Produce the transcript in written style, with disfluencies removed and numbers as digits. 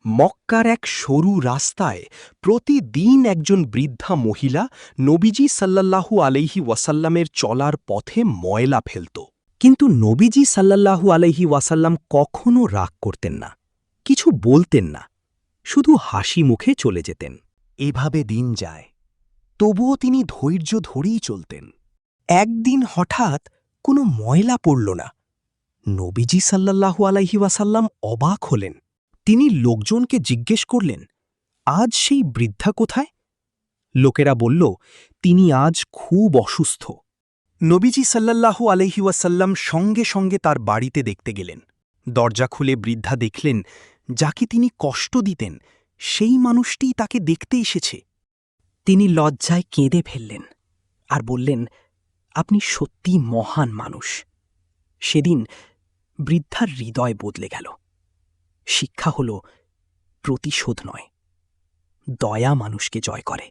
মক্কার এক সরু রাস্তায় প্রতিদিন একজন বৃদ্ধা মহিলা নবীজি সাল্লাল্লাহু আলাইহি ওয়াসাল্লামের চলার পথে ময়লা ফেলত। কিন্তু নবীজি সাল্লাল্লাহু আলাইহি ওয়াসাল্লাম কখনও রাগ করতেন না, কিছু বলতেন না, শুধু হাসি মুখে চলে যেতেন। এভাবে দিন যায়, তবুও তিনি ধৈর্য ধরেই চলতেন। একদিন হঠাৎ কোনো ময়লা পড়ল না। নবীজি সাল্লাল্লাহু আলাইহি ওয়াসাল্লাম অবাক হলেন। তিনি লোকজনকে জিজ্ঞেস করলেন, আজ সেই বৃদ্ধা কোথায়? লোকেরা বলল, তিনি আজ খুব অসুস্থ। নবীজি সাল্লাল্লাহু আলাইহি ওয়াসাল্লাম সঙ্গে সঙ্গে তার বাড়িতে দেখতে গেলেন। দরজা খুলে বৃদ্ধা দেখলেন, যাকে তিনি কষ্ট দিতেন সেই মানুষটিই তাকে দেখতে এসেছে। তিনি লজ্জায় কেঁদে ফেললেন আর বললেন, আপনি সত্যিই মহান মানুষ। সেদিন বৃদ্ধার হৃদয় বদলে গেল। শিক্ষা হল, প্রতিশোধ নয়, দয়া মানুষকে জয় করে।